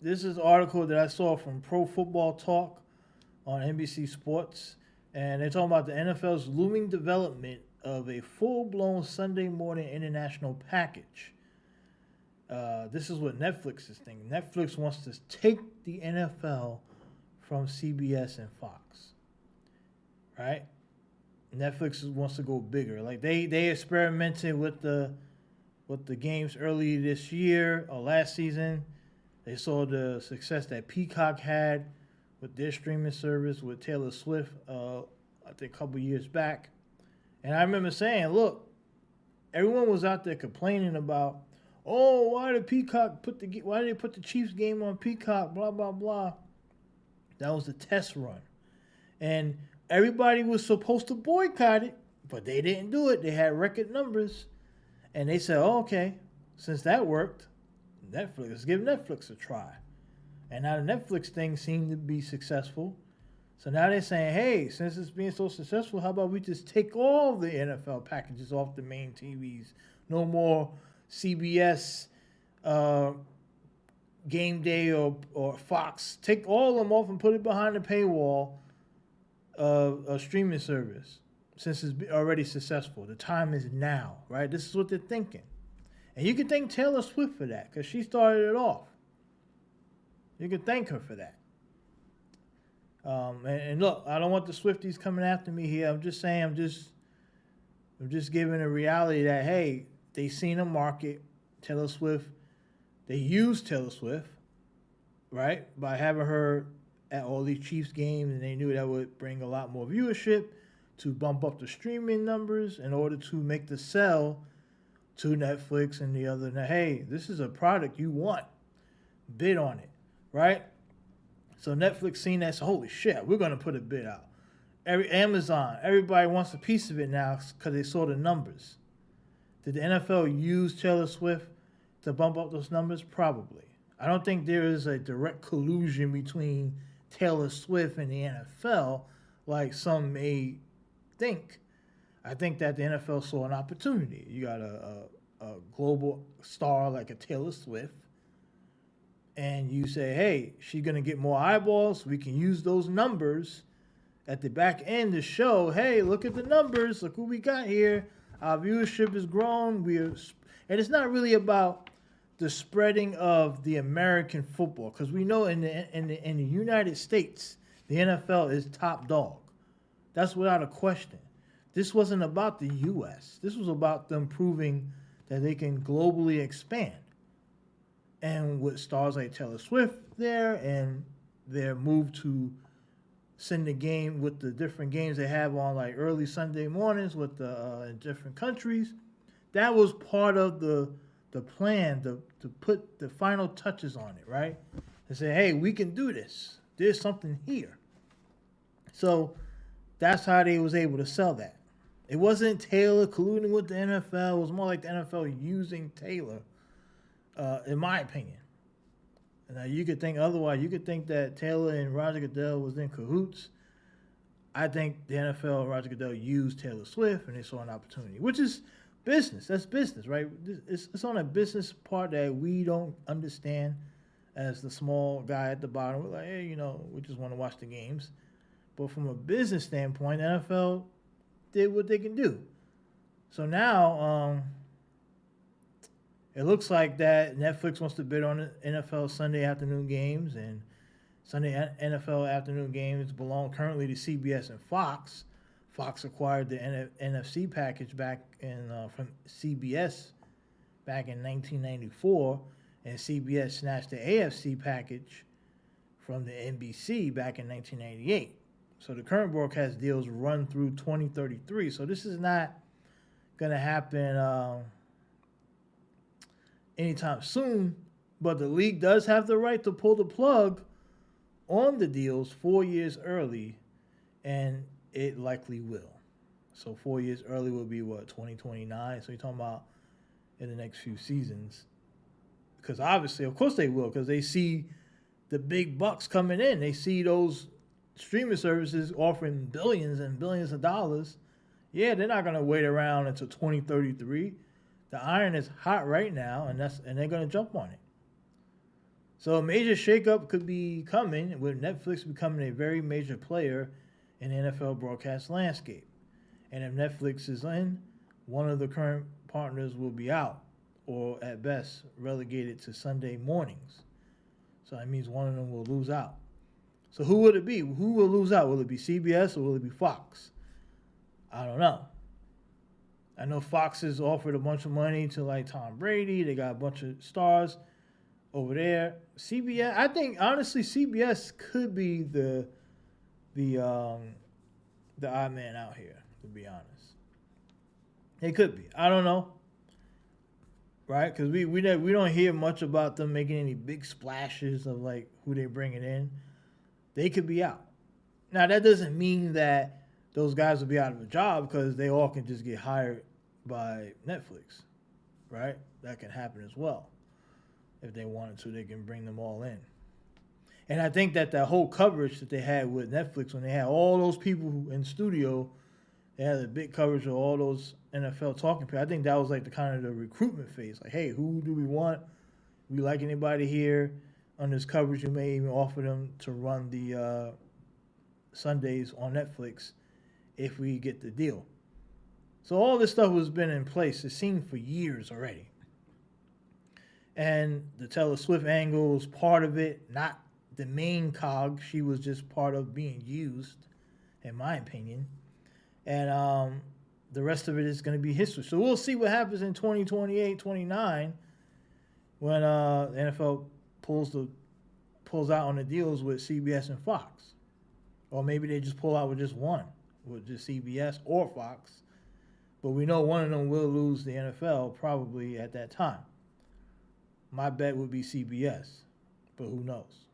This is an article that I saw from Pro Football Talk on NBC Sports, and they're talking about the NFL's looming development of a full-blown Sunday morning international package. This is what Netflix is thinking. Netflix wants to take the NFL from CBS and Fox, right? Netflix wants to go bigger. Like they experimented with the games early this year or last season. They saw the success that Peacock had with their streaming service with Taylor Swift, I think a couple years back. And I remember saying, look, everyone was out there complaining about, oh, why did they put the Chiefs game on Peacock, blah, blah, blah. That was a test run. And everybody was supposed to boycott it, but they didn't do it. They had record numbers. And they said, oh, okay, since that worked, let's give Netflix a try. And now the Netflix thing seemed to be successful. So now they're saying, hey, since it's being so successful, how about we just take all the NFL packages off the main TVs? No more CBS Game Day or Fox. Take all of them off and put it behind the paywall of a streaming service since it's already successful. The time is now, right? This is what they're thinking. And you can thank Taylor Swift for that because she started it off. You can thank her for that. And look, I don't want the Swifties coming after me here. I'm just saying, I'm just giving a reality that, hey, they seen a market. Taylor Swift, they used Taylor Swift, right, by having her at all these Chiefs games, and they knew that would bring a lot more viewership to bump up the streaming numbers in order to make the sell to Netflix and the other. Now, hey, this is a product you want. Bid on it, right? So Netflix seen that, so holy shit, we're going to put a bid out. Amazon, everybody wants a piece of it now because they saw the numbers. Did the NFL use Taylor Swift to bump up those numbers? Probably. I don't think there is a direct collusion between Taylor Swift and the NFL like some may think. I think that the NFL saw an opportunity. You got a global star like a Taylor Swift, and you say, hey, she's going to get more eyeballs. We can use those numbers at the back end to show, hey, look at the numbers. Look what we got here. Our viewership has grown. And it's not really about the spreading of the American football, because we know in the United States, the NFL is top dog. That's without a question. This wasn't about the U.S. This was about them proving that they can globally expand. And with stars like Taylor Swift there and their move to send the game with the different games they have on like early Sunday mornings with the in different countries, that was part of the plan to put the final touches on it, right? And say, hey, we can do this. There's something here. So that's how they was able to sell that. It wasn't Taylor colluding with the NFL. It was more like the NFL using Taylor, in my opinion. Now, you could think otherwise. You could think that Taylor and Roger Goodell was in cahoots. I think the NFL and Roger Goodell used Taylor Swift, and they saw an opportunity, which is business. That's business, right? It's on a business part that we don't understand as the small guy at the bottom. We're like, hey, we just want to watch the games. But from a business standpoint, the NFL did what they can do. So now it looks like that Netflix wants to bid on the NFL Sunday afternoon games, and Sunday NFL afternoon games belong currently to CBS and Fox. Fox acquired the NFC package back from CBS back in 1994, and CBS snatched the AFC package from the NBC back in 1998. So the current broadcast deals run through 2033. So this is not going to happen anytime soon, but the league does have the right to pull the plug on the deals 4 years early, and it likely will. So 4 years early will be 2029? So you're talking about in the next few seasons. Because obviously, of course they will, because they see the big bucks coming in. They see those streaming services offering billions and billions of dollars. Yeah, they're not going to wait around until 2033. The iron is hot right now, and they're going to jump on it. So a major shakeup could be coming with Netflix becoming a very major player in the NFL broadcast landscape. And if Netflix is in, one of the current partners will be out, or at best relegated to Sunday mornings. So that means one of them will lose out. So who would it be? Who will lose out? Will it be CBS or will it be Fox? I don't know. I know Fox has offered a bunch of money to like Tom Brady. They got a bunch of stars over there. CBS, I think honestly, CBS could be the odd man out here. To be honest, it could be. I don't know, right? Because we don't hear much about them making any big splashes of like who they're bringing in. They could be out. Now that doesn't mean that those guys will be out of a job because they all can just get hired by Netflix, right? That can happen as well. If they wanted to, they can bring them all in. And I think that whole coverage that they had with Netflix when they had all those people in studio, they had a big coverage of all those NFL talking people. I think that was like the kind of the recruitment phase. Like, hey, who do we want? We like anybody here on this coverage? You may even offer them to run the Sundays on Netflix if we get the deal. So all this stuff has been in place. It's seen for years already. And the Taylor Swift angle was part of it, not the main cog. She was just part of being used, in my opinion. And the rest of it is going to be history. So we'll see what happens in 2028, 29 when the NFL pulls out on the deals with CBS and Fox. Or maybe they just pull out with just one, with just CBS or Fox. But we know one of them will lose the NFL probably at that time. My bet would be CBS, but who knows?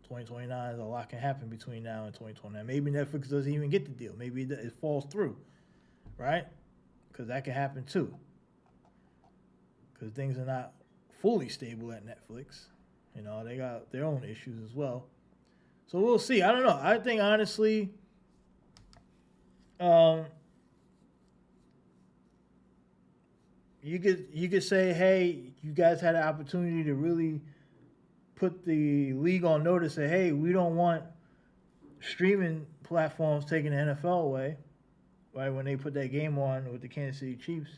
2029, a lot can happen between now and 2029. Maybe Netflix doesn't even get the deal. Maybe it falls through, right? Because that can happen too. Because things are not fully stable at Netflix. You know, they got their own issues as well. So we'll see. I don't know. I think honestly, you could say, hey, you guys had an opportunity to really put the league on notice. Say, hey, we don't want streaming platforms taking the NFL away, right? When they put that game on with the Kansas City Chiefs,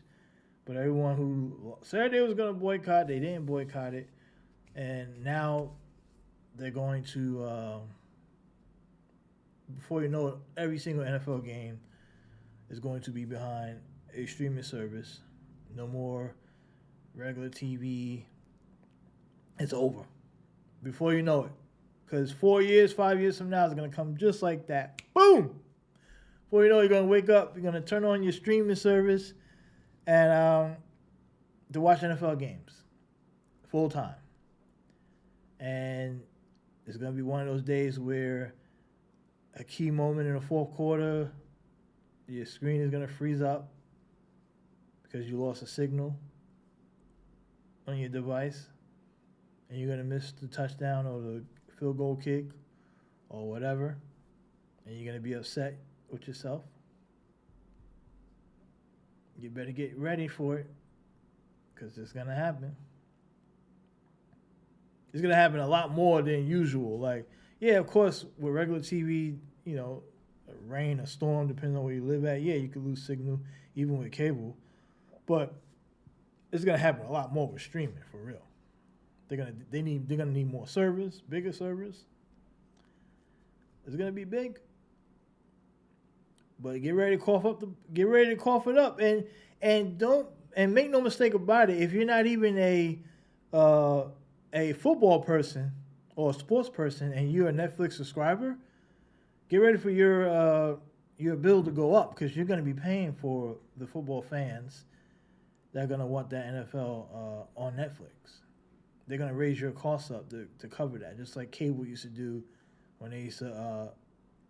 but everyone who said they was going to boycott, they didn't boycott it, and now they're going to. Before you know it, every single NFL game is going to be behind a streaming service. No more regular TV. It's over. Before you know it. Because 4 years, 5 years from now, it's going to come just like that. Boom! Before you know it, you're going to wake up, you're going to turn on your streaming service and to watch NFL games full time. And it's going to be one of those days where a key moment in the fourth quarter, your screen is going to freeze up because you lost a signal on your device and you're going to miss the touchdown or the field goal kick or whatever, and you're going to be upset with yourself. You better get ready for it because it's going to happen. It's going to happen a lot more than usual. Like, yeah, of course, with regular TV, you know, a rain, a storm, depending on where you live at, yeah, you could lose signal even with cable. But it's gonna happen a lot more with streaming for real. They're gonna need more servers, bigger servers. It's gonna be big. But get ready to cough it up, and make no mistake about it. If you're not even a football person or a sports person and you're a Netflix subscriber, get ready for your bill to go up because you're going to be paying for the football fans that are going to want that NFL on Netflix. They're going to raise your costs up to cover that, just like cable used to do when they used to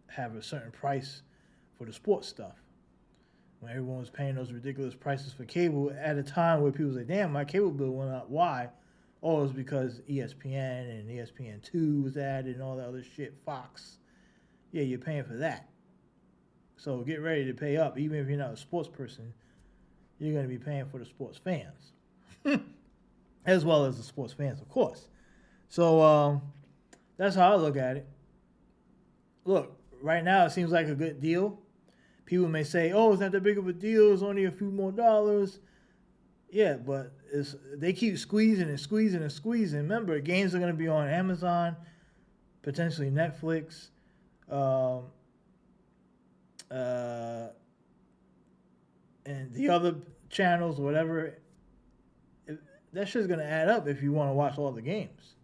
have a certain price for the sports stuff. When everyone was paying those ridiculous prices for cable at a time where people say, damn, my cable bill went up. Why? Oh, it's because ESPN and ESPN2 was added and all that other shit, Fox. Yeah, you're paying for that. So get ready to pay up. Even if you're not a sports person, you're going to be paying for the sports fans. As well as the sports fans, of course. So that's how I look at it. Look, right now it seems like a good deal. People may say, "Oh, it's not that big of a deal. It's only a few more dollars." Yeah, but they keep squeezing and squeezing and squeezing. Remember, games are going to be on Amazon, potentially Netflix, um, uh, and the other channels, whatever. That shit's going to add up if you want to watch all the games.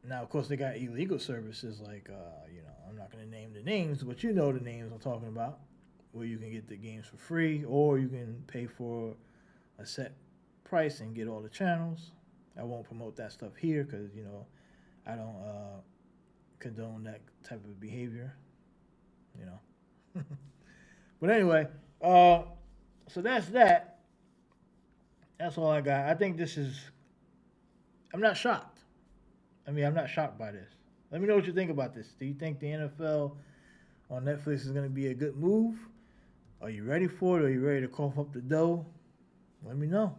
Now, of course, they got illegal services like, I'm not going to name the names, but you know the names I'm talking about, where you can get the games for free or you can pay for a set price and get all the channels. I won't promote that stuff here because, I don't condone that type of behavior, But anyway, so that's that. That's all I got. I think I'm not shocked. I'm not shocked by this. Let me know what you think about this. Do you think the NFL on Netflix is going to be a good move? Are you ready for it? Are you ready to cough up the dough? Let me know.